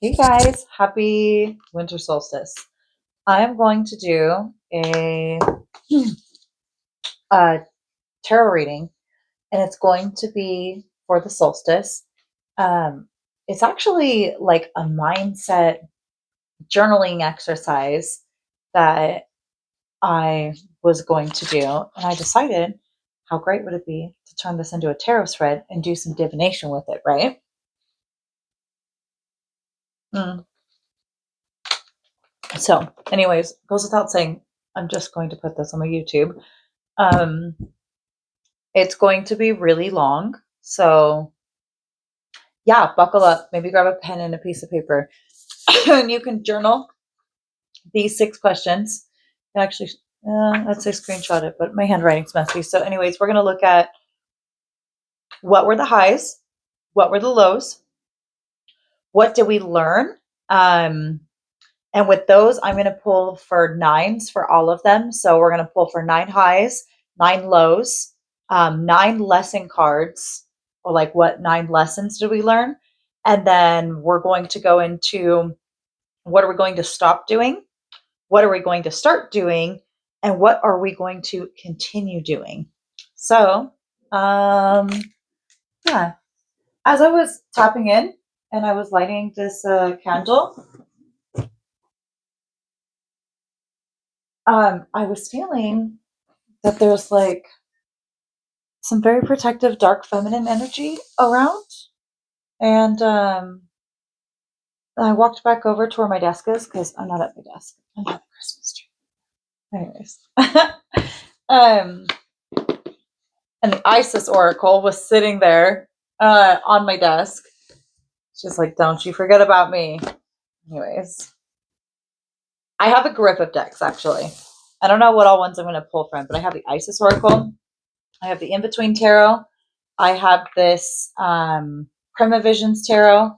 Hey guys, happy winter solstice. I'm going to do a tarot reading, and it's going to be for the solstice. It's actually like a mindset journaling exercise that I was going to do, and I decided how great would it be to turn this into a tarot spread and do some divination with it, right? Mm. So, anyways, goes without saying, I'm just going to put this on my YouTube. Um, it's going to be really long. So, yeah, buckle up. Maybe grab a pen and a piece of paper. And you can journal these 6 questions. Actually, I'd say screenshot it, but my handwriting's messy. So, anyways, we're going to look at what were the highs, what were the lows, what did we learn? And with those, I'm going to pull for 9s for all of them. So, we're going to pull for 9 highs, 9 lows, 9 lesson cards, or like what 9 lessons did we learn? And then we're going to go into what are we going to stop doing? What are we going to start doing? And what are we going to continue doing? So, yeah, as I was tapping in and I was lighting this candle, I was feeling that there's like some very protective, dark feminine energy around. And I walked back over to where my desk is because I'm not at my desk. I'm at the Christmas tree. Anyways. um, and the Isis Oracle was sitting there on my desk. She's like, don't you forget about me. Anyways. I have a grip of decks, actually. I don't know what all ones I'm going to pull from, but I have the Isis Oracle. I have the In-Between Tarot. I have this Prima Visions Tarot,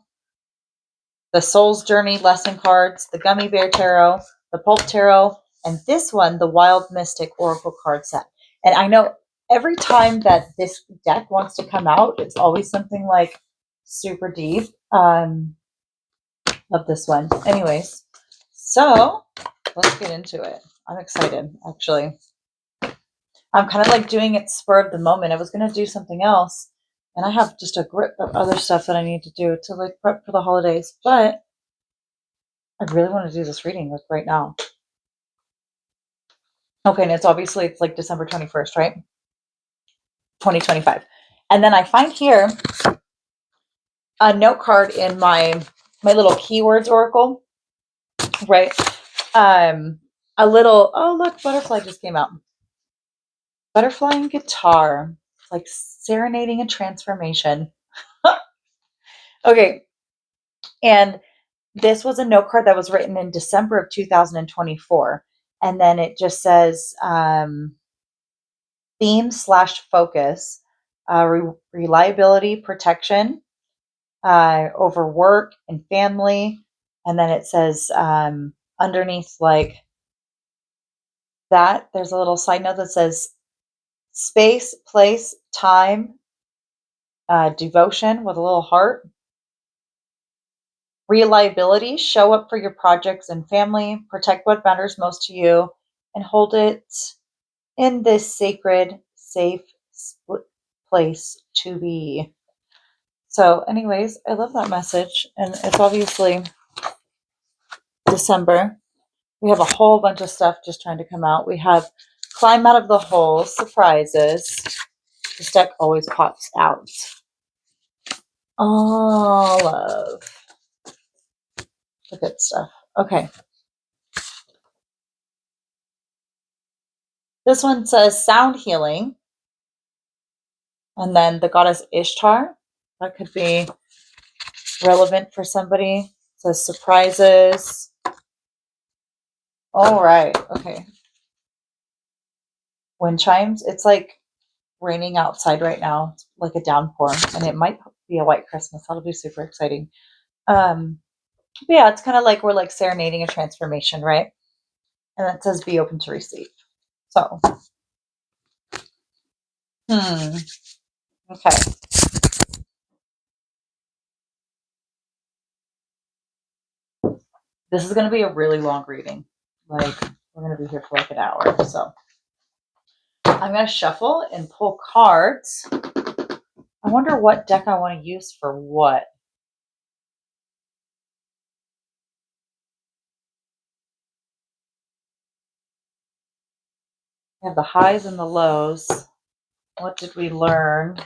the Soul's Journey lesson cards, the Gummy Bear Tarot, the Pulp Tarot, and this one, the Wild Mystic Oracle card set. And I know every time that this deck wants to come out, it's always something like super deep. Love this one. Anyways, so let's get into it. I'm excited, actually. I'm kind of like doing it spur of the moment. I was going to do something else, and I have just a grip of other stuff that I need to do to like prep for the holidays, but I really want to do this reading like right now. Okay, and it's like December 21st, right? 2025. And then I find here a note card in my little keywords oracle, right? A little, oh look, butterfly just came out. Butterfly and guitar, like serenading a transformation. Okay, and this was a note card that was written in December of 2024. And then it just says theme/focus, reliability, protection, over work and family. And then it says underneath like that, there's a little side note that says space, place, time, devotion with a little heart. Reliability, show up for your projects and family, protect what matters most to you, and hold it in this sacred, safe place to be. So, anyways, I love that message. And it's obviously December. We have a whole bunch of stuff just trying to come out. We have climb out of the hole, surprises. This deck always pops out. All of the good stuff. Okay. This one says sound healing. And then the goddess Ishtar. That could be relevant for somebody. It says surprises. All right. Okay. Wind chimes. It's like raining outside right now. It's like a downpour. And it might be a white Christmas. That'll be super exciting. But yeah, it's kind of like we're like serenading a transformation, right? And it says be open to receive. So, okay. This is going to be a really long reading. Like, we're going to be here for like an hour. So I'm going to shuffle and pull cards. I wonder what deck I want to use for what. I have the highs and the lows. What did we learn?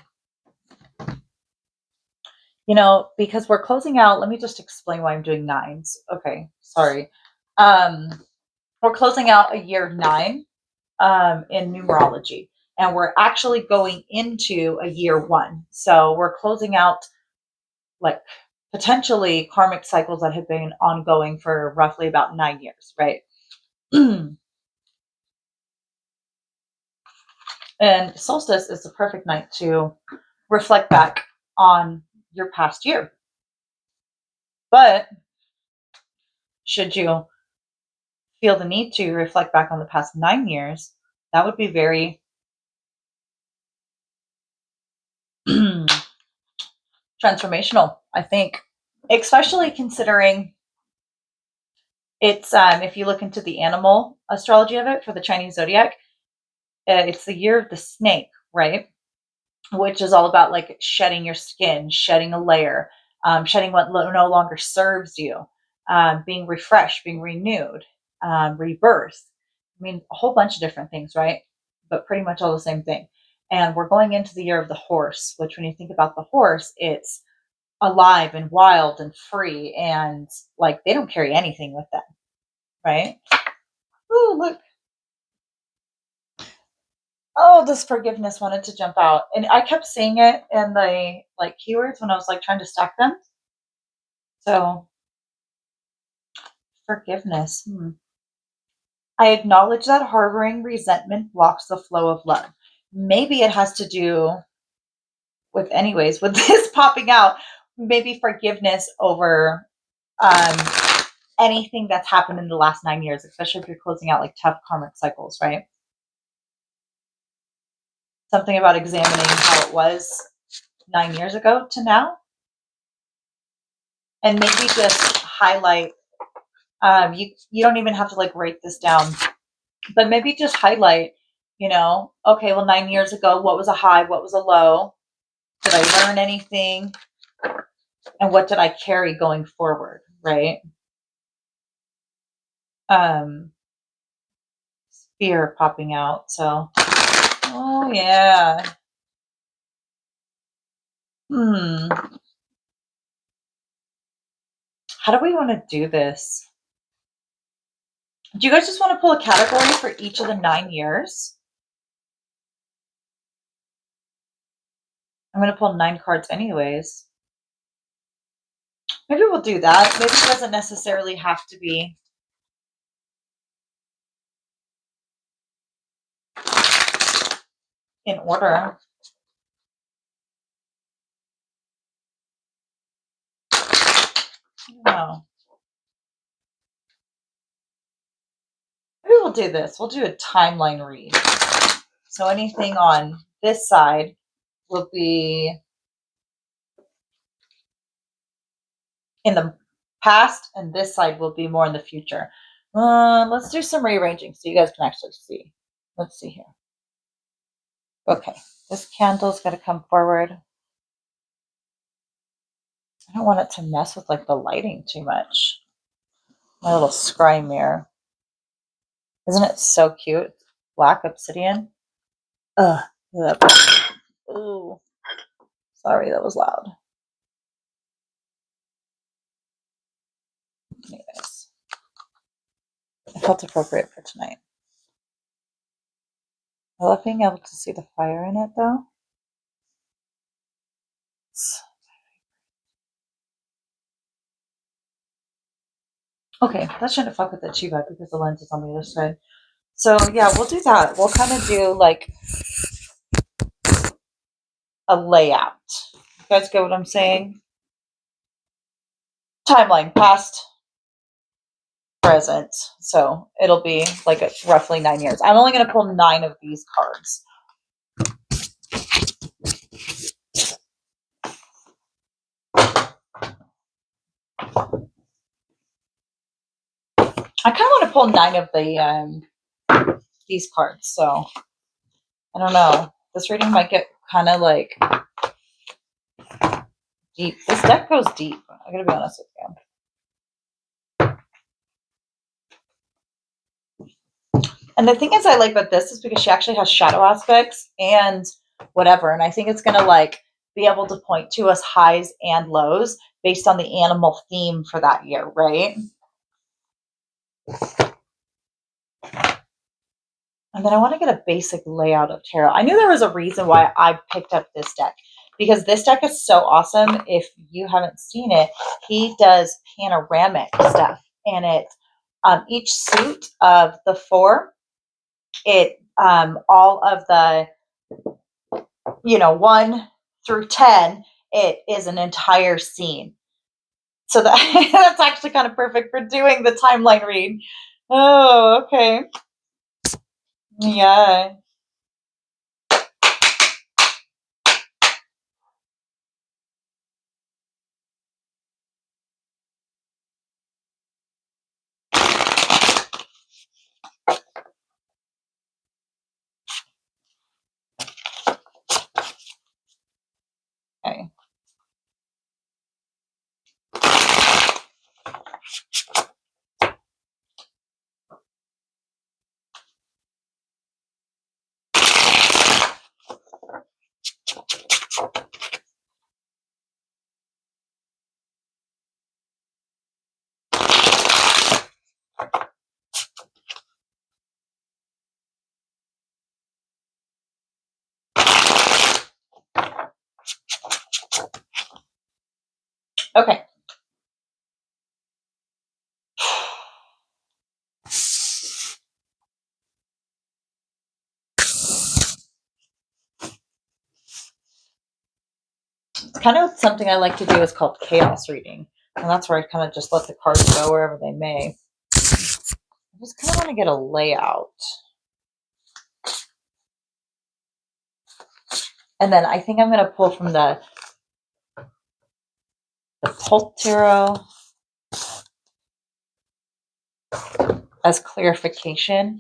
You know, because we're closing out, let me just explain why I'm doing nines. Okay, sorry. We're closing out a year 9 in numerology, and we're actually going into a year 1. So we're closing out like potentially karmic cycles that have been ongoing for roughly about 9 years, right? And solstice is the perfect night to reflect back on your past year. But should you feel the need to reflect back on the past 9 years, that would be very transformational, I think, especially considering it's if you look into the animal astrology of it for the Chinese zodiac, it's the year of the snake, right? Which is all about like shedding your skin, shedding a layer, shedding what no longer serves you, being refreshed, being renewed, rebirth. I mean, a whole bunch of different things, right? But pretty much all the same thing. And we're going into the year of the horse, which when you think about the horse, it's alive and wild and free, and like they don't carry anything with them, right? Oh, look. Oh, this forgiveness wanted to jump out. And I kept seeing it in the like keywords when I was like trying to stack them. So forgiveness. I acknowledge that harboring resentment blocks the flow of love. Maybe it has to do with, anyways, with this popping out, maybe forgiveness over um, anything that's happened in the last 9 years, especially if you're closing out like tough karmic cycles, right? Something about examining how it was 9 years ago to now, and maybe just highlight. You don't even have to like write this down, but maybe just highlight. Okay, well, 9 years ago, what was a high? What was a low? Did I learn anything? And what did I carry going forward? Right? Um, Fear popping out. So, oh yeah. Hmm. How do we want to do this? Do you guys just want to pull a category for each of the 9 years? I'm going to pull 9 cards anyways. Maybe we'll do that. Maybe it doesn't necessarily have to be in order. No. Maybe we'll do this. We'll do a timeline read. So anything on this side will be in the past, and this side will be more in the future. Let's do some rearranging so you guys can actually see. Let's see here. Okay, this candle's going to come forward. I don't want it to mess with like the lighting too much. My little scry mirror. Isn't it so cute? Black obsidian. Ugh. Ooh. Sorry, that was loud. Anyways, it felt appropriate for tonight. I love being able to see the fire in it though. Okay, that shouldn't fuck with it too bad because the lens is on the other side. So yeah, we'll do that. We'll kind of do like a layout. You guys get what I'm saying? Timeline, past, present. So it'll be like roughly 9 years. I'm only going to pull 9 of these cards. I kind of want to pull 9 of the these cards, so I don't know. This reading might get kind of like deep. This deck goes deep. I gotta be honest with you. And the thing is, I like about this is because she actually has shadow aspects and whatever, and I think it's gonna like be able to point to us highs and lows based on the animal theme for that year, right? And then I want to get a basic layout of tarot. I knew there was a reason why I picked up this deck because this deck is so awesome. If you haven't seen it, he does panoramic stuff, and it each suit of the 4, it all of the 1 through 10, it is an entire scene. So that that's actually kind of perfect for doing the timeline read. Oh, okay. Yeah. Okay. Okay. It's kind of something I like to do is called chaos reading. And that's where I kind of just let the cards go wherever they may. I just kind of want to get a layout. And then I think I'm going to pull from the Pulp Tarot as clarification.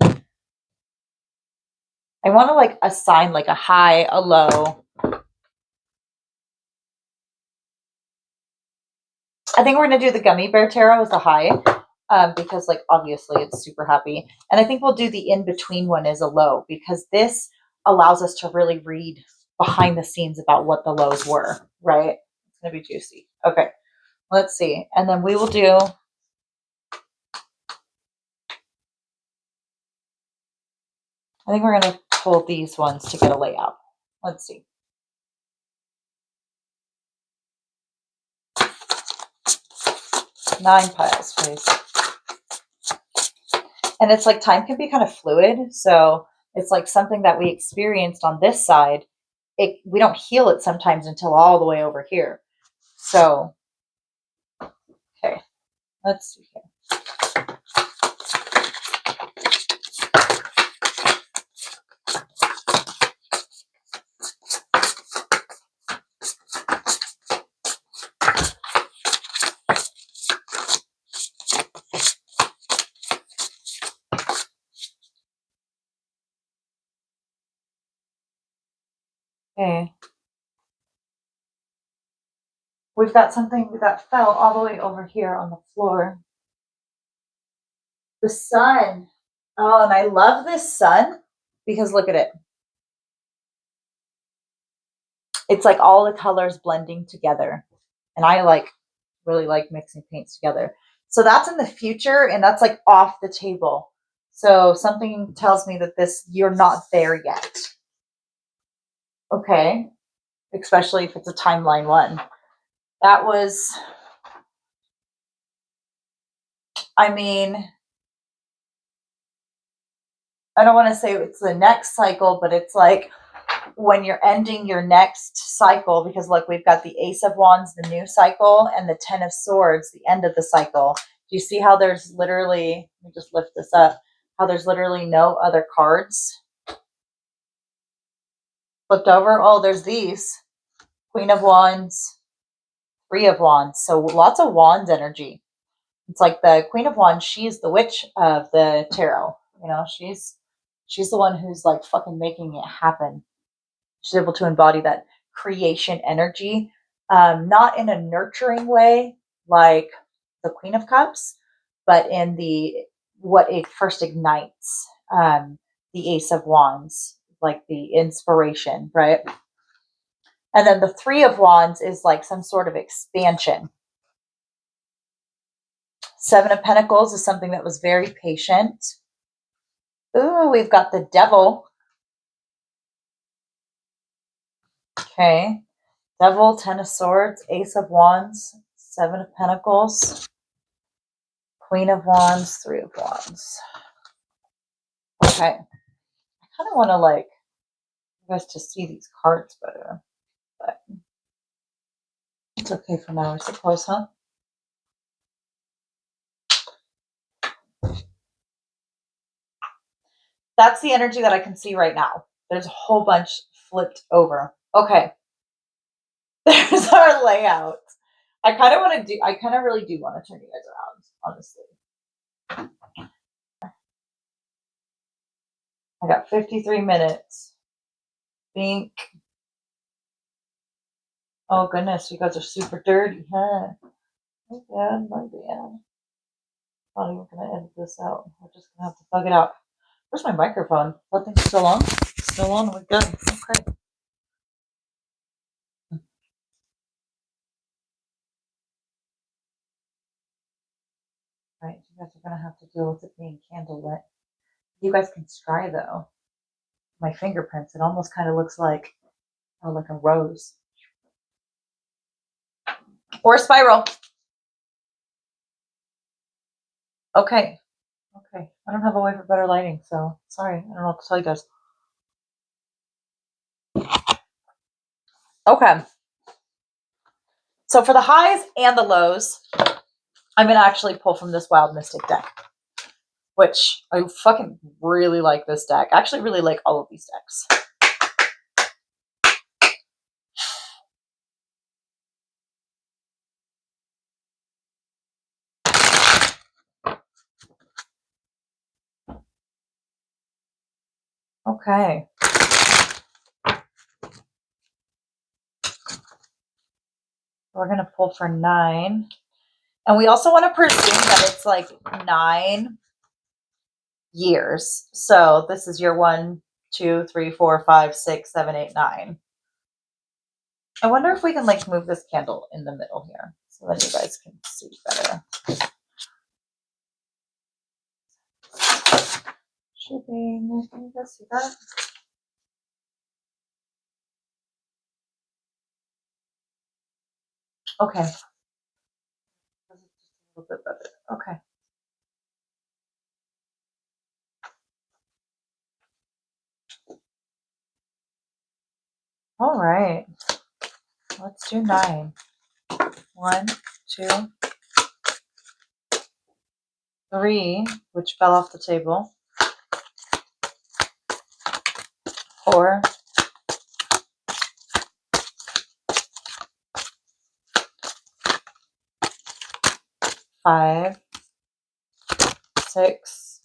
I want to like assign like a high, a low. I think we're going to do the Gummy Bear Tarot as a high because like obviously it's super happy. And I think we'll do the in-between one as a low because this allows us to really read behind the scenes about what the lows were, right? It's going to be juicy. Okay, let's see. And then we will do I think we're going to pull these ones to get a layout. Let's see. Nine piles, please. And it's like time can be kind of fluid. So it's like something that we experienced on this side. We don't heal it sometimes until all the way over here. So, okay, let's see here. Okay. We've got something that fell all the way over here on the floor. The sun. Oh, and I love this sun because look at it. It's like all the colors blending together. And I really like mixing paints together. So that's in the future and that's like off the table. So something tells me that you're not there yet. Okay. Especially if it's a timeline one. That was, I mean, I don't want to say it's the next cycle, but it's like when you're ending your next cycle, because look, we've got the Ace of Wands, the new cycle, and the Ten of Swords, the end of the cycle. Do you see how there's literally, let me just lift this up, how there's literally no other cards flipped over? Oh, there's these. Queen of Wands, Three of Wands. So lots of Wands energy. It's like the Queen of Wands, she's the witch of the tarot. She's the one who's like fucking making it happen. She's able to embody that creation energy, not in a nurturing way like the Queen of Cups, but in the what it first ignites, the Ace of Wands, like the inspiration, right? And then the Three of Wands is like some sort of expansion. Seven of Pentacles is something that was very patient. Ooh, we've got the Devil. Okay. Devil, Ten of Swords, Ace of Wands, Seven of Pentacles, Queen of Wands, Three of Wands. Okay. I kind of want to like you guys to see these cards better, but it's okay for now, I suppose, huh? That's the energy that I can see right now. There's a whole bunch flipped over. Okay. There's our layout. I kind of really do want to turn you guys around, honestly. I got 53 minutes. Think. Oh goodness, you guys are super dirty, huh? My bad, my bad. Not even gonna edit this out. We're just gonna have to plug it out. Where's my microphone? That thing's still on? Still on? We're good. Okay. Right, you guys are gonna have to deal with it being candlelit. You guys can try though. My fingerprints, it almost kind of looks like a rose. Or a spiral. Okay. Okay. I don't have a way for better lighting, so sorry. I don't know what to tell you guys. Okay. So for the highs and the lows, I'm going to actually pull from this Wild Mystic deck, which I fucking really like this deck. I actually really like all of these decks. Okay. We're going to pull for 9. And we also want to presume that it's like 9 years. So this is year 1, 2, 3, 4, 5, 6, 7, 8, 9. I wonder if we can like move this candle in the middle here so that you guys can see better. Shipping. Can you guys see that? Okay. A little bit better. Okay. All right. Let's do 9. 1, 2, 3, which fell off the table. 4, 5, 6,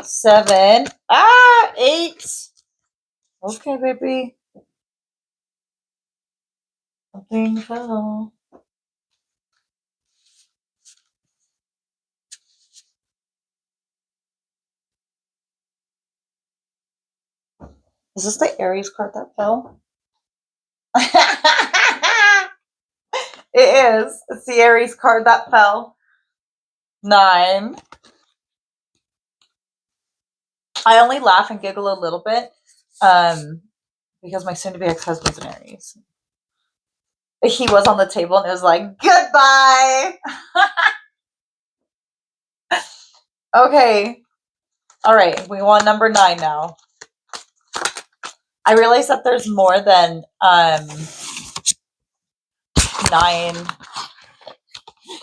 7. 8. Okay, baby. Something fell. Is this the Aries card that fell? It is. It's the Aries card that fell. 9. I only laugh and giggle a little bit because my soon-to-be ex-husband's an Aries. He was on the table and it was like, goodbye. Okay. All right. We want number 9 now. I realize that there's more than 9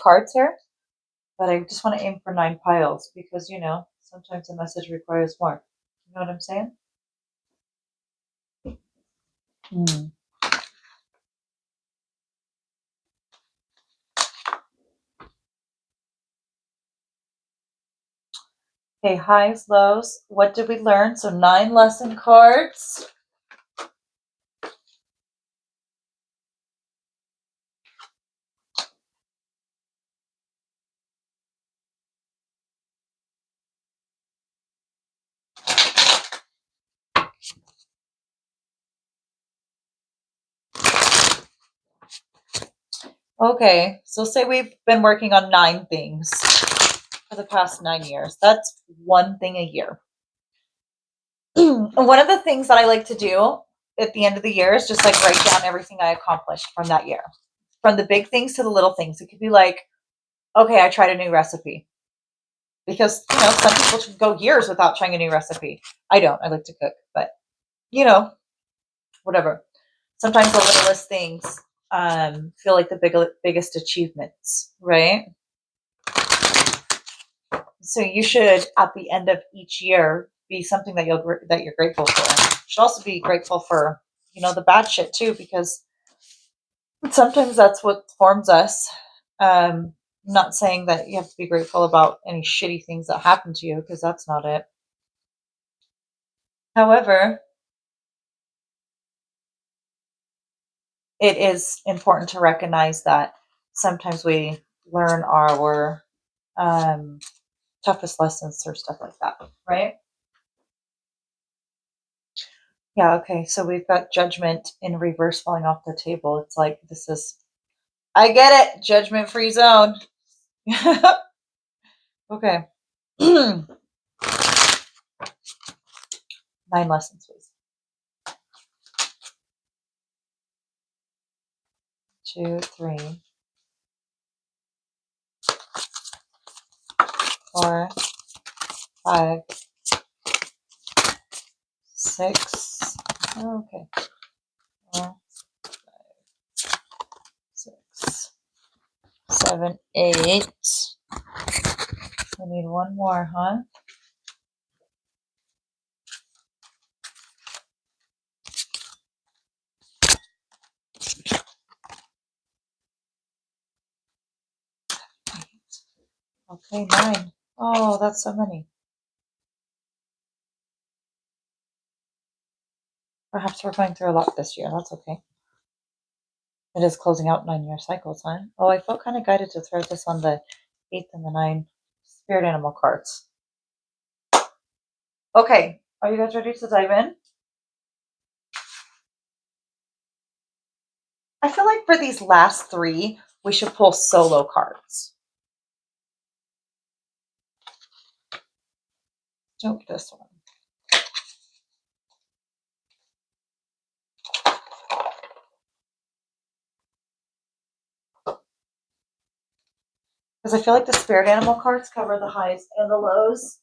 cards here, but I just want to aim for 9 piles because, sometimes a message requires more. You know what I'm saying? Mm. Okay, highs, lows. What did we learn? So 9 lesson cards. Okay, so say we've been working on 9 things for the past 9 years. That's one thing a year. One of the things that I like to do at the end of the year is just like write down everything I accomplished from that year. From the big things to the little things. It could be like, okay, I tried a new recipe. Because, some people should go years without trying a new recipe. I don't. I like to cook, but you know, whatever. Sometimes the littlest things feel like the biggest achievements, right? So you should, at the end of each year, be something that you're grateful for. You should also be grateful for the bad shit too, because sometimes that's what forms us. Not saying that you have to be grateful about any shitty things that happen to you, because that's not it. However, it is important to recognize that sometimes we learn our toughest lessons or stuff like that, right? Yeah, okay. So we've got judgment in reverse falling off the table. It's like I get it, judgment free zone. Okay. 9 lessons, please. 2, 3, 4, 5, 6. Okay. 4, 6, 7, 8. We need one more, huh? Okay, 9. Oh, that's so many. Perhaps we're going through a lot this year. That's okay. It is closing out 9-year cycles, huh? Oh, I felt kind of guided to throw this on the 8th and the 9 spirit animal cards. Okay, are you guys ready to dive in? I feel like for these last 3, we should pull solo cards. Don't this one. Because I feel like the spirit animal cards cover the highs and the lows,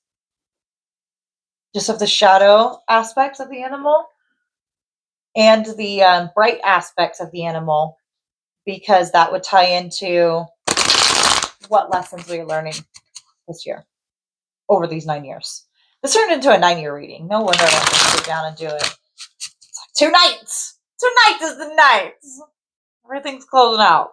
just of the shadow aspects of the animal and the bright aspects of the animal, because that would tie into what lessons we are learning this year over these 9 years. This turned into a 9-year reading. No wonder I don't just sit down and do it. It's like 2 nights. 2 nights is the nights. Everything's closing out.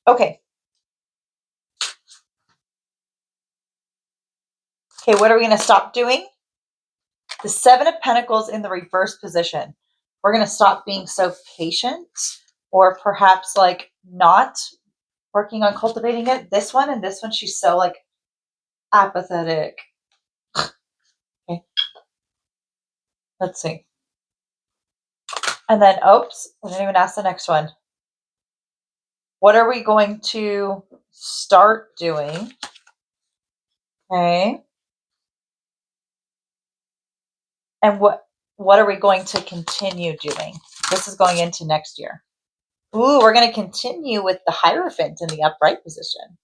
Okay. Okay, what are we going to stop doing? The 7 of Pentacles in the reverse position. We're going to stop being so patient, or perhaps like not working on cultivating it. This one and this one, she's so like apathetic. Okay. Let's see. And then, oops, I didn't even ask the next one. What are we going to start doing? Okay. And what are we going to continue doing? This is going into next year. Ooh, we're going to continue with the Hierophant in the upright position.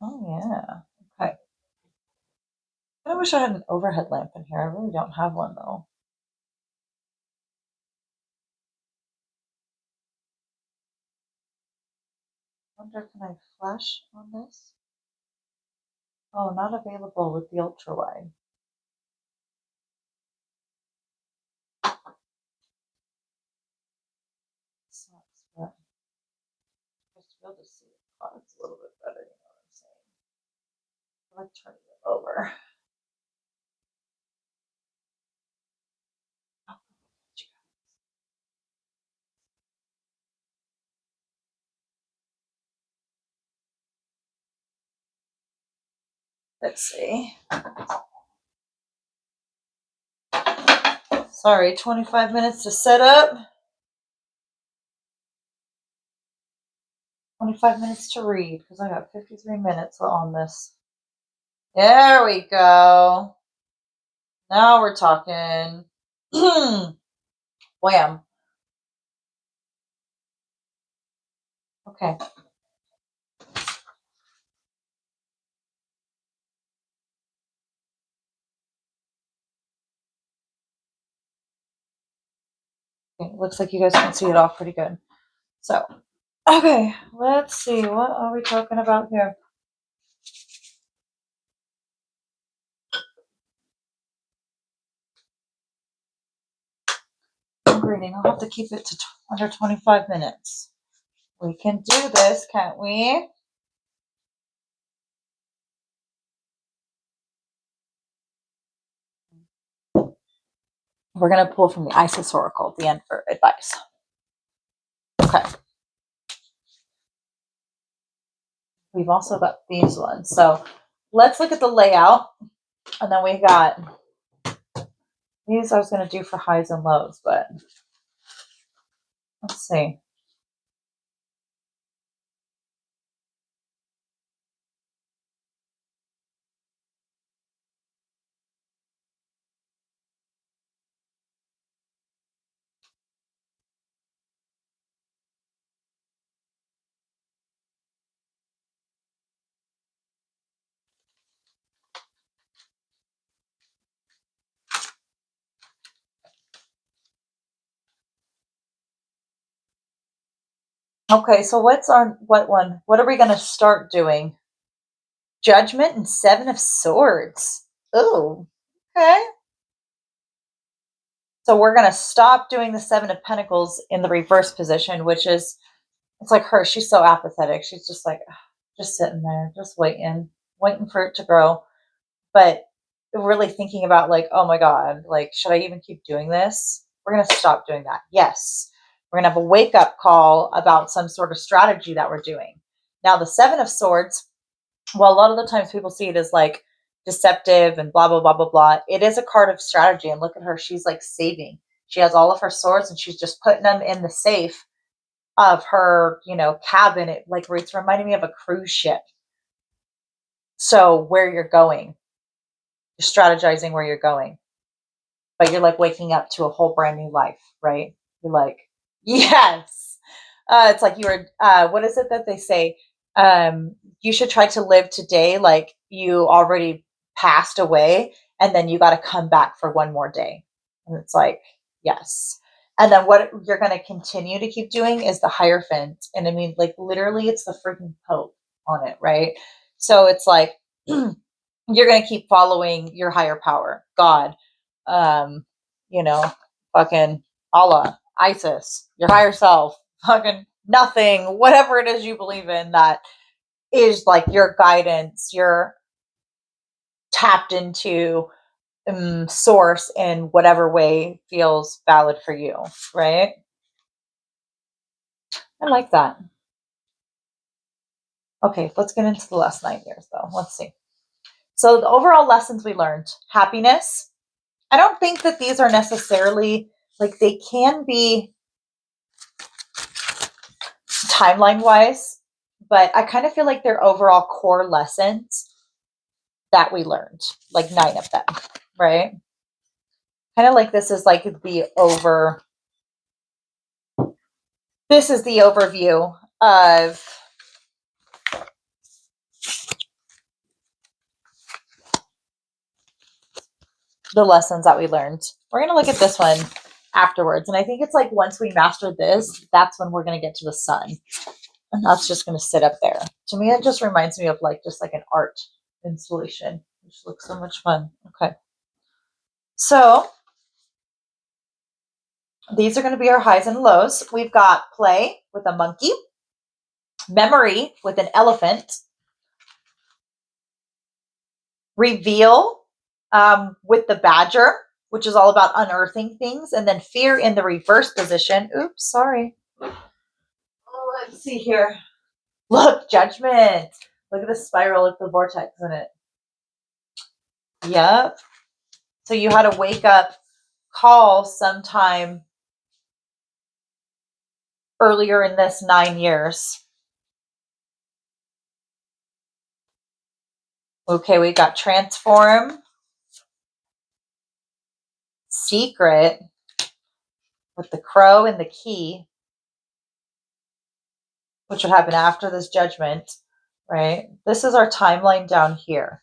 Oh, yeah. Okay. I wish I had an overhead lamp in here. I really don't have one, though. wonder, can I flash on this? Oh, not available with the ultra wide. Sucks, but I should be able to see the cards a little bit better, you know what I'm saying? I like turning it over. Let's see. Sorry, 25 minutes to set up. 25 minutes to read because I got 53 minutes on this. There we go. Now we're talking. Wham. Okay. Okay, looks like you guys can see it all pretty good. So, okay, let's see. What are we talking about here? Reading. I'll have to keep it to under 25 minutes. We can do this, can't we? We're going to pull from the Isis Oracle at the end for advice. Okay. We've also got these ones. So let's look at the layout. And then we got these I was going to do for highs and lows, but let's see. Okay, so what one? What are we going to start doing? Judgment and Seven of Swords. Oh, okay. So we're going to stop doing the Seven of Pentacles in the reverse position, which is, it's like her. She's so apathetic. She's just like, just sitting there, just waiting for it to grow. But really thinking about like, oh my God, like, should I even keep doing this? We're going to stop doing that. Yes. We're going to have a wake up call about some sort of strategy that we're doing. Now, the Seven of Swords, well, a lot of the times people see it as like deceptive and blah, blah, blah, blah, blah. It is a card of strategy. And look at her. She's like saving. She has all of her swords and she's just putting them in the safe of her, cabin. It's reminding me of a cruise ship. So where you're going, you're strategizing where you're going, but you're like waking up to a whole brand new life, right? You're like, yes. It's like you were, what is it that they say? You should try to live today like you already passed away, and then you got to come back for one more day. And it's like, yes. And then what you're going to continue to keep doing is the Hierophant. And I mean, like, literally, it's the freaking Pope on it, right? So it's like, you're going to keep following your higher power, God, um, fucking Allah, Isis, your higher self, fucking nothing, whatever it is you believe in that is like your guidance, you're tapped into source in whatever way feels valid for you, right? I like that. Okay, let's get into the last 9 years though. Let's see. So the overall lessons we learned: happiness. I don't think that these are necessarily, like, they can be timeline wise, but I kind of feel like they're overall core lessons that we learned, like 9 of them, right? Kind of like this is like this is the overview of the lessons that we learned. We're going to look at this one afterwards. And I think it's like once we master this, that's when we're going to get to the sun. And that's just going to sit up there. To me, it just reminds me of like just like an art installation, which looks so much fun. Okay. So these are going to be our highs and lows. We've got play with a monkey, memory with an elephant, reveal with the badger, which is all about unearthing things, and then fear in the reverse position. Oops, sorry. Oh, let's see here. Look, judgment. Look at the spiral with the vortex in it. Yep. So you had a wake up call sometime earlier in this 9 years. Okay, we got transform, secret with the crow and the key, which would happen after this judgment, right? This is our timeline down here.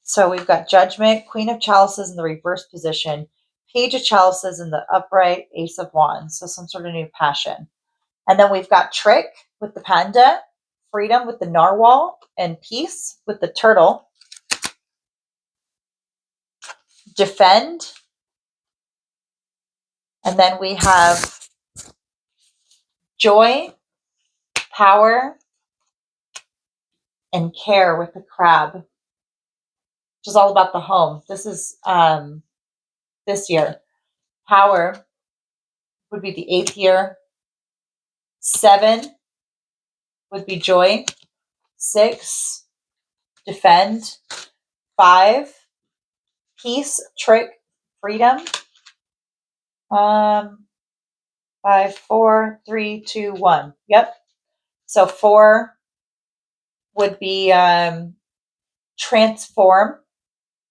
So we've got judgment, queen of chalices in the reverse position, page of chalices in the upright, ace of wands. So some sort of new passion. And then we've got trick with the panda, freedom with the narwhal, and peace with the turtle. Defend. And then we have joy, power, and care with the crab, which is all about the home. This is this year. Power would be the 8th year. 7 would be joy. 6, defend. 5, peace, trick, freedom. 5, 4, 3, 2, 1. Yep. So 4 would be transform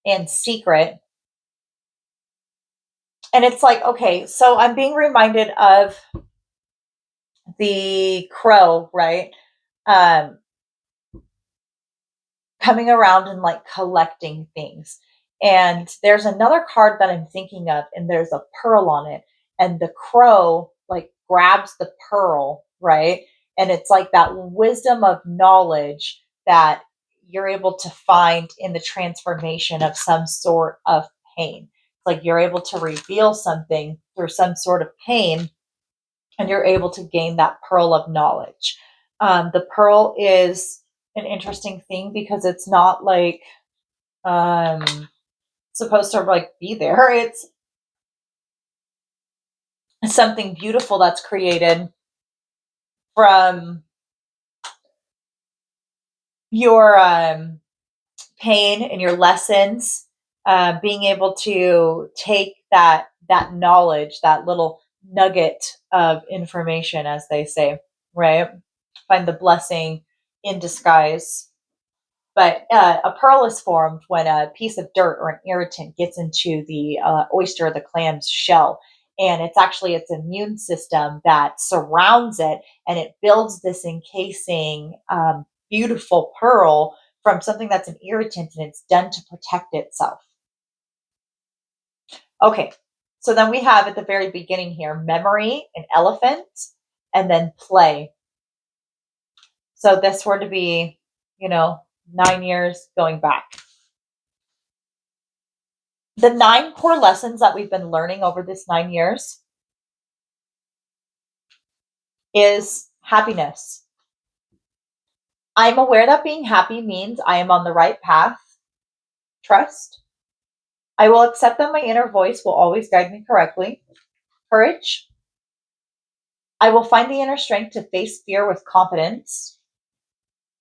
and secret. And it's like, okay, so I'm being reminded of the crow, right? Coming around and like collecting things. And there's another card that I'm thinking of, and there's a pearl on it. And the crow like grabs the pearl, right? And it's like that wisdom of knowledge that you're able to find in the transformation of some sort of pain. It's like you're able to reveal something through some sort of pain, and you're able to gain that pearl of knowledge. The pearl is an interesting thing because it's not like supposed to like be there. It's something beautiful that's created from your pain and your lessons, being able to take that knowledge, that little nugget of information, as they say, right? Find the blessing in disguise. But a pearl is formed when a piece of dirt or an irritant gets into the oyster or the clam's shell. And it's actually its immune system that surrounds it, and it builds this encasing beautiful pearl from something that's an irritant, and it's done to protect itself. Okay, so then we have at the very beginning here memory, an elephant, and then play. So this were to be, 9 years going back. The 9 core lessons that we've been learning over this 9 years is happiness. I'm aware that being happy means I am on the right path. Trust. I will accept that my inner voice will always guide me correctly. Courage. I will find the inner strength to face fear with confidence.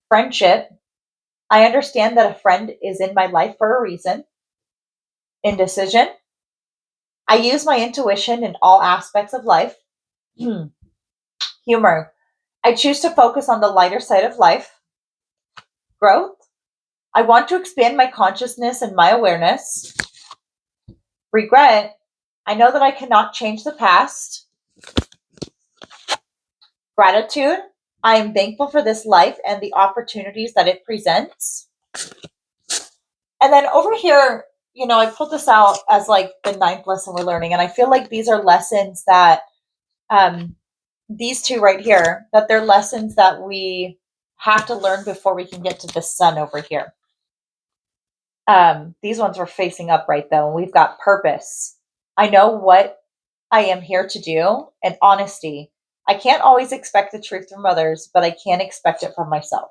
Friendship. I understand that a friend is in my life for a reason. Indecision. I use my intuition in all aspects of life. Humor. I choose to focus on the lighter side of life. Growth. I want to expand my consciousness and my awareness. Regret. I know that I cannot change the past. Gratitude. I am thankful for this life and the opportunities that it presents. And then over here, I pulled this out as like the 9th lesson we're learning. And I feel like these are lessons that these two right here, that they're lessons that we have to learn before we can get to the sun over here. These ones were facing upright though, and we've got purpose. I know what I am here to do, and honesty. I can't always expect the truth from others, but I can expect it from myself.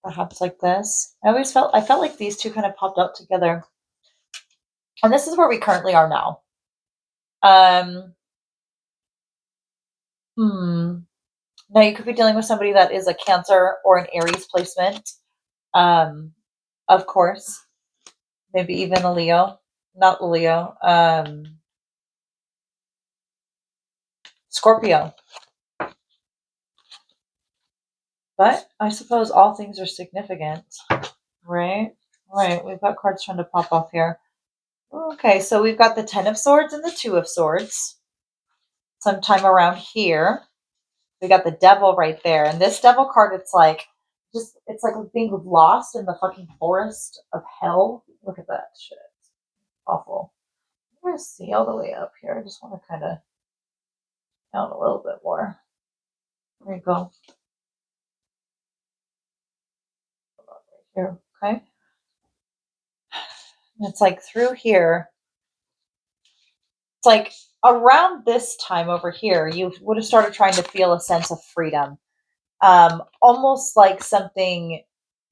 Perhaps like this. I felt like these two kind of popped out together. And this is where we currently are now. Um, hmm. Now you could be dealing with somebody that is a Cancer or an Aries placement. Um, of course. Maybe even a Leo. Not Leo. Scorpio. But I suppose all things are significant, right? Right. We've got cards trying to pop off here. Okay, so we've got the Ten of Swords and the Two of Swords. Sometime around here. We got the Devil right there. And this Devil card, it's like being lost in the fucking forest of hell. Look at that shit. Awful. I'm gonna see all the way up here. I just want to kind of count a little bit more. There you go. Right here. Okay. And it's like through here. It's like around this time over here, you would have started trying to feel a sense of freedom. Almost like something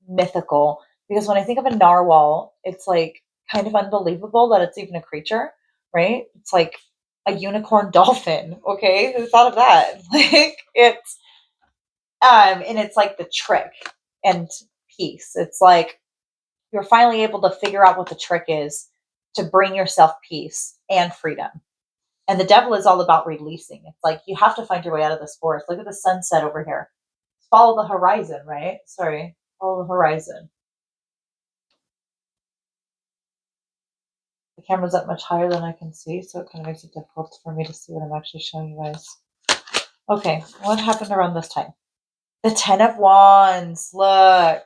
mythical. Because when I think of a narwhal, it's like kind of unbelievable that it's even a creature, right? It's like a unicorn dolphin. Okay, who thought of that? Like it's and it's like the trick and peace. It's like you're finally able to figure out what the trick is to bring yourself peace and freedom. And the Devil is all about releasing. It's like you have to find your way out of this forest. Look at the sunset over here. Follow the horizon, right? Sorry, follow the horizon. The camera's up much higher than I can see, so it kind of makes it difficult for me to see what I'm actually showing you guys. Okay, what happened around this time? The Ten of Wands. Look,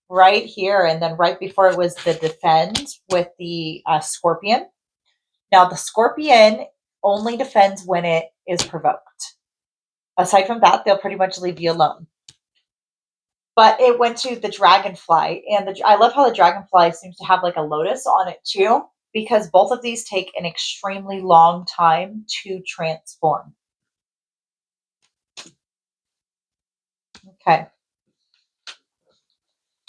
right here, and then right before it was the Defend with the Scorpion. Now, the Scorpion only defends when it is provoked. Aside from that, they'll pretty much leave you alone. But it went to the Dragonfly, and I love how the Dragonfly seems to have like a lotus on it too, because both of these take an extremely long time to transform. Okay.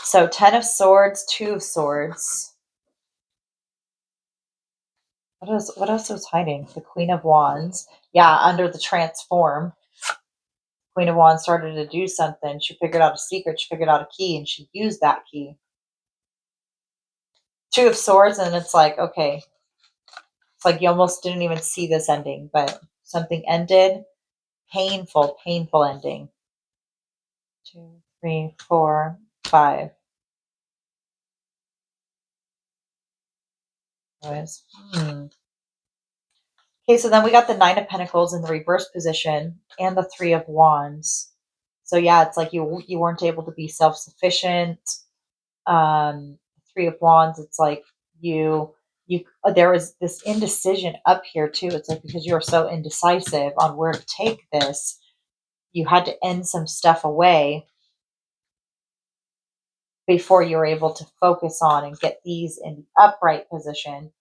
So 10 of Swords, 2 of Swords. What else was hiding? The Queen of Wands. Yeah, under the transform. Queen of Wands started to do something. She figured out a secret. She figured out a key, and she used that key. 2 of Swords, and it's like, okay. It's like you almost didn't even see this ending, but something ended. Painful, painful ending. 2, 3, 4, 5. Anyways. Okay, so then we got the Nine of Pentacles in the reverse position and the Three of Wands. So yeah, it's like you weren't able to be self-sufficient. Three of Wands, it's like you there was this indecision up here too. It's like because you were so indecisive on where to take this, you had to end some stuff away before you were able to focus on and get these in the upright position,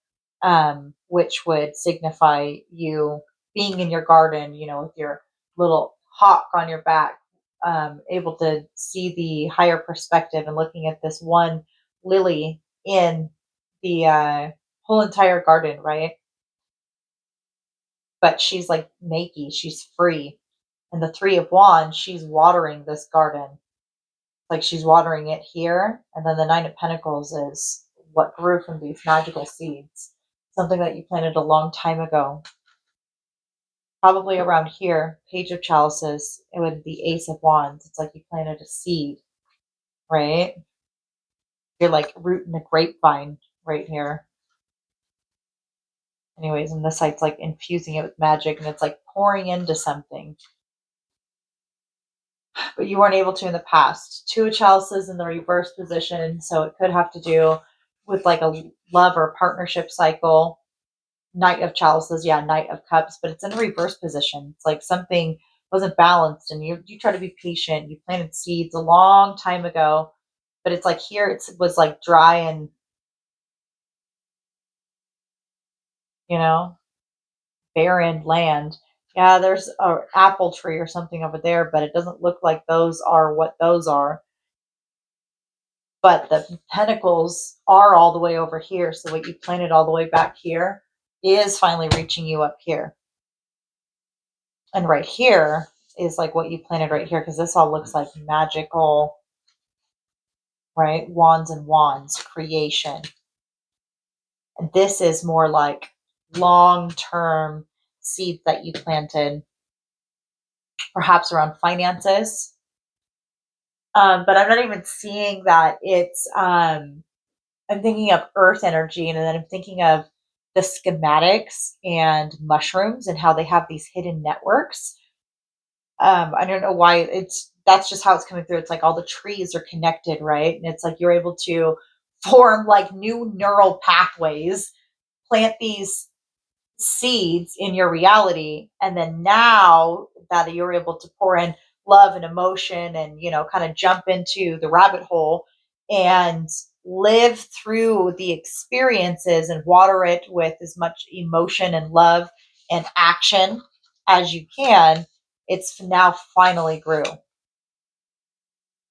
which would signify you being in your garden, with your little hawk on your back, able to see the higher perspective and looking at this one lily in the whole entire garden, right? But she's like naked, she's free. And the Three of Wands, she's watering this garden. Like she's watering it here, and then the Nine of Pentacles is what grew from these magical seeds. Something that you planted a long time ago. Probably around here, Page of Chalices, it would be Ace of Wands. It's like you planted a seed, right? You're like rooting a grapevine right here. Anyways, and this side's like infusing it with magic, and it's like pouring into something. But you weren't able to in the past. Two of Chalices in the reverse position, so it could have to do with like a love or partnership cycle. Knight of Chalices, yeah, Knight of Cups, but it's in a reverse position. It's like something wasn't balanced, and you try to be patient. You planted seeds a long time ago, but it's like here it was like dry and, you know, barren land. Yeah, there's an apple tree or something over there, but it doesn't look like those are what those are. But the pentacles are all the way over here. So what you planted all the way back here is finally reaching you up here. And right here is like what you planted right here, because this all looks like magical, right? Wands and wands, creation. And this is more like long-term seeds that you planted, perhaps around finances. But I'm not even seeing that. I'm thinking of earth energy, and then I'm thinking of the schematics and mushrooms and how they have these hidden networks. I don't know why that's just how it's coming through. It's like all the trees are connected, right? And it's like you're able to form like new neural pathways, plant these seeds in your reality, and then now that you're able to pour in love and emotion and, you know, kind of jump into the rabbit hole and live through the experiences and water it with as much emotion and love and action as you can, it's now finally grew.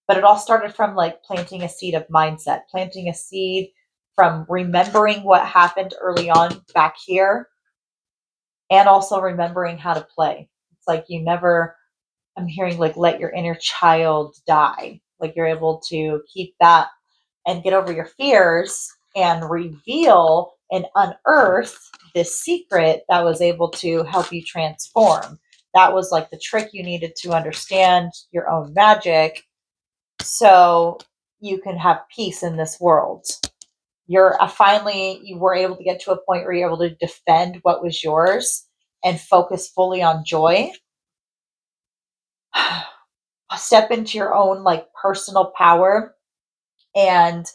But it all started from like planting a seed of mindset, planting a seed from remembering what happened early on back here, and also remembering how to play. It's like you never, I'm hearing like let your inner child die. Like you're able to keep that and get over your fears and reveal and unearth this secret that was able to help you transform. That was like the trick you needed to understand your own magic so you can have peace in this world. You're finally, you were able to get to a point where you're able to defend what was yours and focus fully on joy. Step into your own like personal power and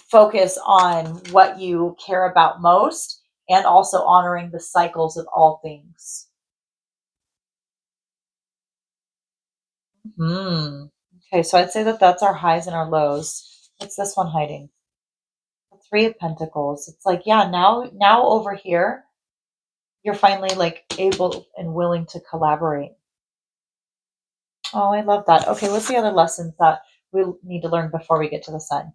focus on what you care about most, and also honoring the cycles of all things. Okay, so I'd say that that's our highs and our lows. What's this one hiding? The Three of Pentacles. It's like, yeah, now over here, you're finally like able and willing to collaborate. Oh, I love that. Okay, what's the other lessons that we need to learn before we get to the sun?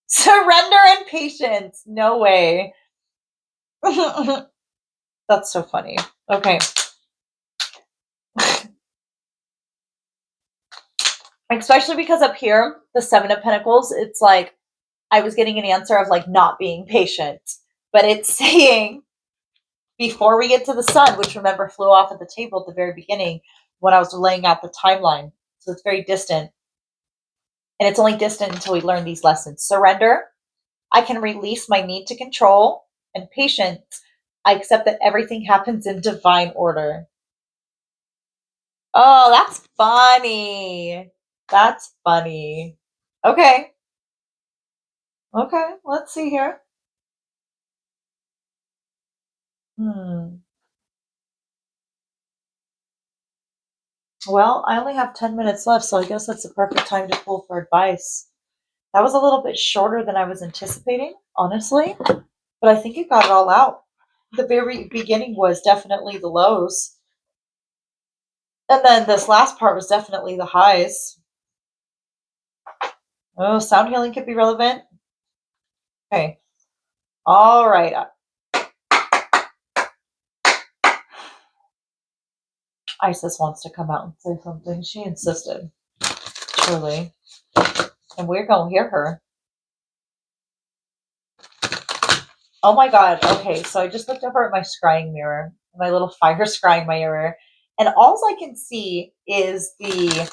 Surrender and patience. No way. That's so funny. Okay. Especially because up here, the Seven of Pentacles, it's like I was getting an answer of like not being patient, but it's saying before we get to the sun, which remember flew off at the table at the very beginning when I was laying out the timeline. So it's very distant. And it's only distant until we learn these lessons. Surrender. I can release my need to control, and patience. I accept that everything happens in divine order. Oh, that's funny. That's funny. Okay. Okay. Let's see here. Hmm. Well, I only have 10 minutes left, so I guess that's the perfect time to pull for advice. That was a little bit shorter than I was anticipating, honestly, but I think you got it all out. The very beginning was definitely the lows, and then this last part was definitely the highs. Oh, sound healing could be relevant. Okay. All right. Isis wants to come out and say something. She insisted. Truly. And we're going to hear her. Oh my god. Okay, so I just looked over at my scrying mirror, my little fire scrying mirror, and all I can see is the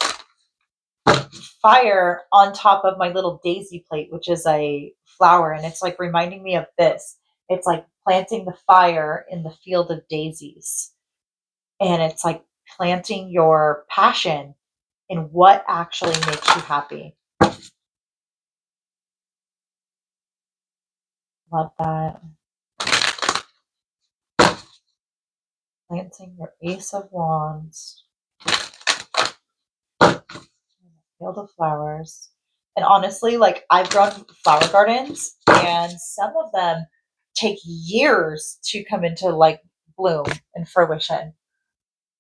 fire on top of my little daisy plate, which is a flower, and it's like reminding me of this. It's like planting the fire in the field of daisies. And it's like planting your passion in what actually makes you happy. Love that. Planting your Ace of Wands. Field of flowers. And honestly, like I've grown flower gardens and some of them take years to come into like bloom and fruition.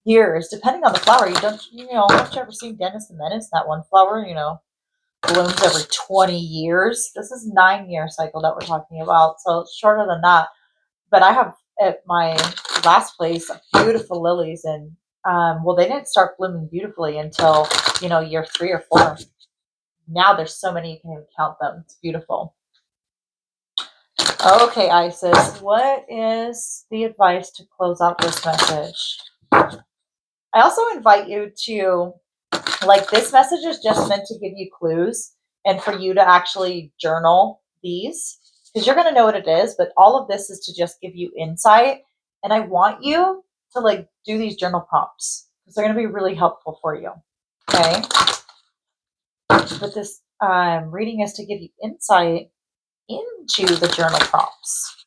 Years, depending on the flower. Haven't you ever seen Dennis the Menace? That one flower, blooms every 20 years. This is 9-year cycle that we're talking about. So it's shorter than that. But I have at my last place beautiful lilies and they didn't start blooming beautifully until, year 3 or 4. Now there's so many you can't even count them. It's beautiful. Okay, Isis, what is the advice to close out this message? I also invite you to, this message is just meant to give you clues and for you to actually journal these because you're going to know what it is, but all of this is to just give you insight. And I want you to do these journal prompts because they're going to be really helpful for you. Okay. But this reading is to give you insight into the journal prompts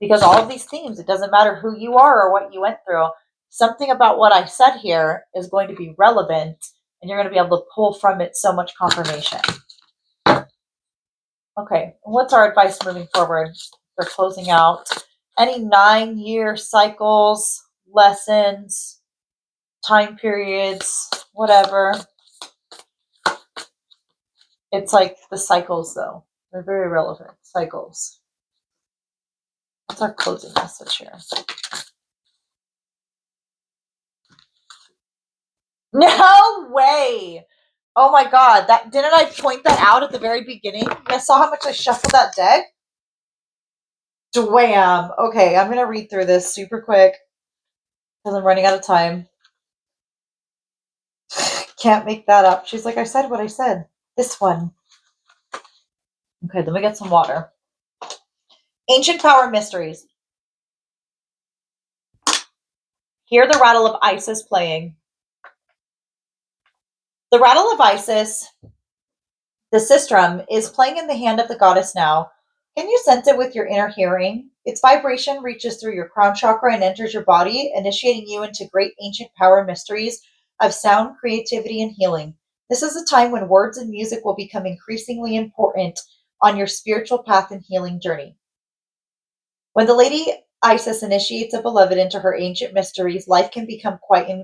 because all of these themes, it doesn't matter who you are or what you went through. Something about what I said here is going to be relevant and you're going to be able to pull from it so much confirmation. Okay, what's our advice moving forward for closing out any 9-year cycles, lessons, time periods, whatever? It's like the cycles, though. They're very relevant. Cycles. What's our closing message here? No way! Oh my god, didn't I point that out at the very beginning? You guys saw how much I shuffled that deck? Dwam! Okay, I'm going to read through this super quick because I'm running out of time. Can't make that up. She's like, I said what I said. This one. Okay, let me get some water. Ancient power mysteries. Hear the rattle of Isis playing. The rattle of Isis, the sistrum, is playing in the hand of the goddess now. Can you sense it with your inner hearing? Its vibration reaches through your crown chakra and enters your body, initiating you into great ancient power mysteries of sound, creativity, and healing. This is a time when words and music will become increasingly important on your spiritual path and healing journey. When the Lady Isis initiates a beloved into her ancient mysteries, life can become quite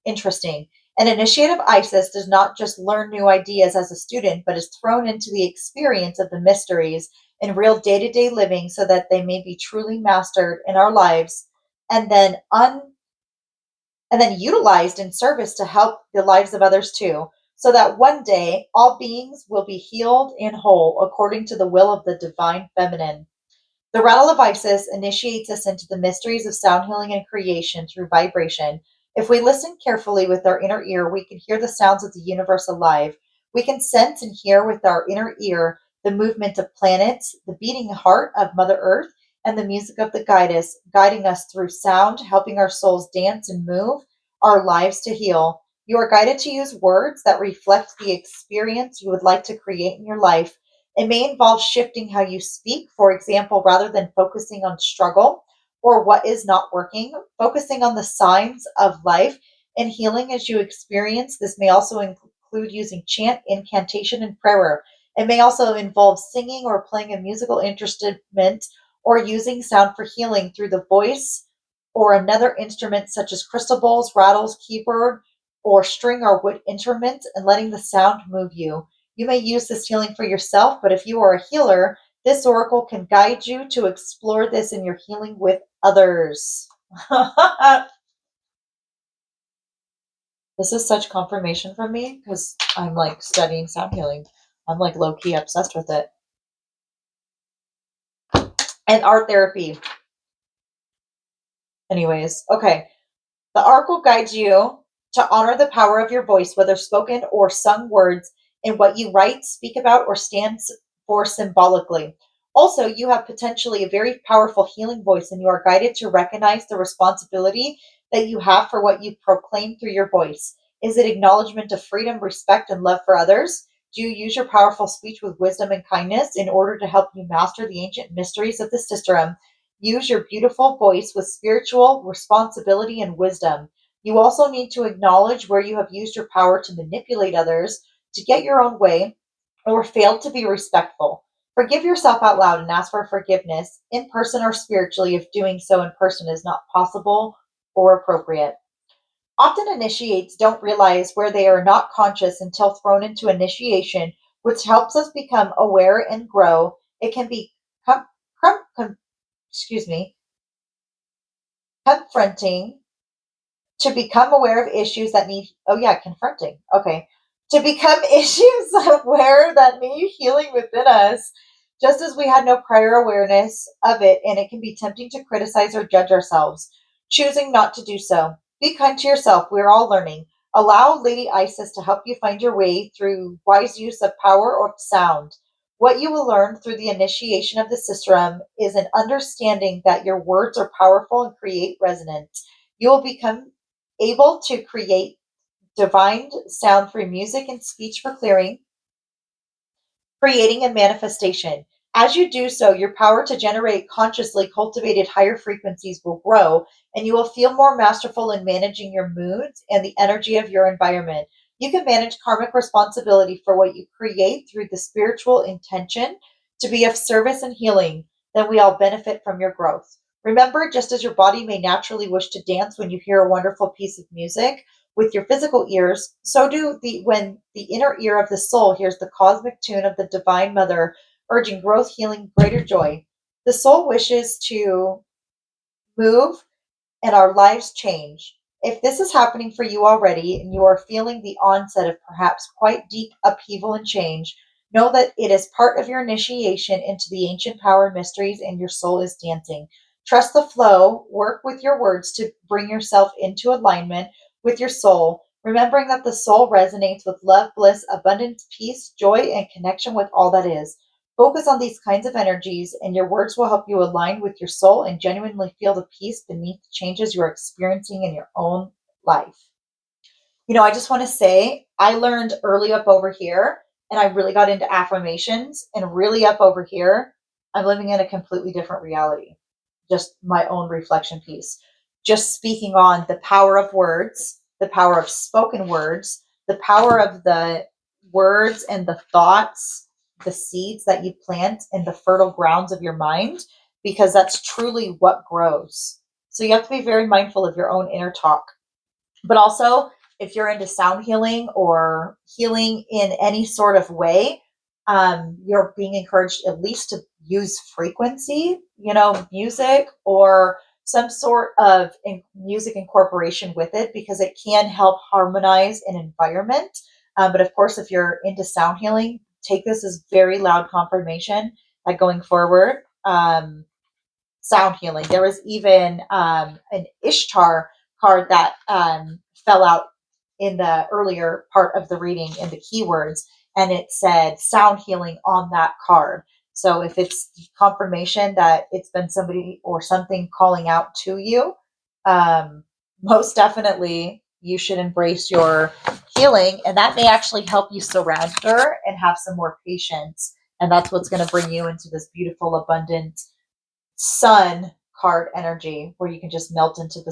interesting. An initiate of Isis does not just learn new ideas as a student, but is thrown into the experience of the mysteries in real day-to-day living so that they may be truly mastered in our lives and then utilized in service to help the lives of others too, so that one day all beings will be healed and whole according to the will of the divine feminine. The rattle of Isis initiates us into the mysteries of sound healing and creation through vibration. If we listen carefully with our inner ear, we can hear the sounds of the universe alive. We can sense and hear with our inner ear the movement of planets, the beating heart of Mother Earth, and the music of the goddess, guiding us through sound, helping our souls dance and move, our lives to heal. You are guided to use words that reflect the experience you would like to create in your life. It may involve shifting how you speak, for example, rather than focusing on struggle or what is not working, focusing on the signs of life and healing as you experience. This may also include using chant, incantation, and prayer. It may also involve singing or playing a musical instrument or using sound for healing through the voice or another instrument such as crystal bowls, rattles, keyboard, or string or wood instruments and letting the sound move you. You may use this healing for yourself, but if you are a healer, this oracle can guide you to explore this in your healing with others. This is such confirmation from me because I'm studying sound healing. I'm low-key obsessed with it. And art therapy. Anyways, okay. The oracle guides you to honor the power of your voice, whether spoken or sung words, in what you write, speak about, or stand for symbolically. Also, you have potentially a very powerful healing voice, and you are guided to recognize the responsibility that you have for what you proclaim through your voice. Is it acknowledgement of freedom, respect, and love for others? Do you use your powerful speech with wisdom and kindness in order to help you master the ancient mysteries of the system? use your beautiful voice with spiritual responsibility and wisdom. You also need to acknowledge where you have used your power to manipulate others, to get your own way, or failed to be respectful. Forgive yourself out loud and ask for forgiveness, in person or spiritually, if doing so in person is not possible or appropriate. Often initiates don't realize where they are not conscious until thrown into initiation, which helps us become aware and grow. It can be com- excuse me, confronting to become aware of issues that need, oh yeah, confronting, okay, to become issues aware that need healing within us, just as we had no prior awareness of it, and it can be tempting to criticize or judge ourselves, choosing not to do so. Be kind to yourself. We're all learning. Allow Lady Isis to help you find your way through wise use of power or sound. What you will learn through the initiation of the system is an understanding that your words are powerful and create resonance. You will become able to create divine sound through music and speech for clearing, creating a manifestation. As you do so, your power to generate consciously cultivated higher frequencies will grow, and you will feel more masterful in managing your moods and the energy of your environment. You can manage karmic responsibility for what you create through the spiritual intention to be of service and healing. Then we all benefit from your growth. Remember, just as your body may naturally wish to dance when you hear a wonderful piece of music, with your physical ears, so do the when the inner ear of the soul hears the cosmic tune of the Divine Mother, urging growth, healing, greater joy. The soul wishes to move and our lives change. If this is happening for you already and you are feeling the onset of perhaps quite deep upheaval and change, know that it is part of your initiation into the ancient power mysteries and your soul is dancing. Trust the flow, work with your words to bring yourself into alignment with your soul, remembering that the soul resonates with love, bliss, abundance, peace, joy, and connection with all that is. Focus on these kinds of energies, and your words will help you align with your soul and genuinely feel the peace beneath the changes you're experiencing in your own life. I just want to say I learned early up over here, and I really got into affirmations, and really up over here, I'm living in a completely different reality. Just my own reflection piece. Just speaking on the power of words, the power of spoken words, the power of the words and the thoughts, the seeds that you plant in the fertile grounds of your mind, because that's truly what grows. So you have to be very mindful of your own inner talk. But also, if you're into sound healing or healing in any sort of way, you're being encouraged at least to use frequency, music or some sort of music incorporation with it, because it can help harmonize an environment. But of course, if you're into sound healing, take this as very loud confirmation that going forward, sound healing. There was even an Ishtar card that fell out in the earlier part of the reading in the keywords, and it said sound healing on that card. So if it's confirmation that it's been somebody or something calling out to you, most definitely you should embrace your healing, and that may actually help you surrender and have some more patience. And that's what's going to bring you into this beautiful, abundant sun card energy where you can just melt into the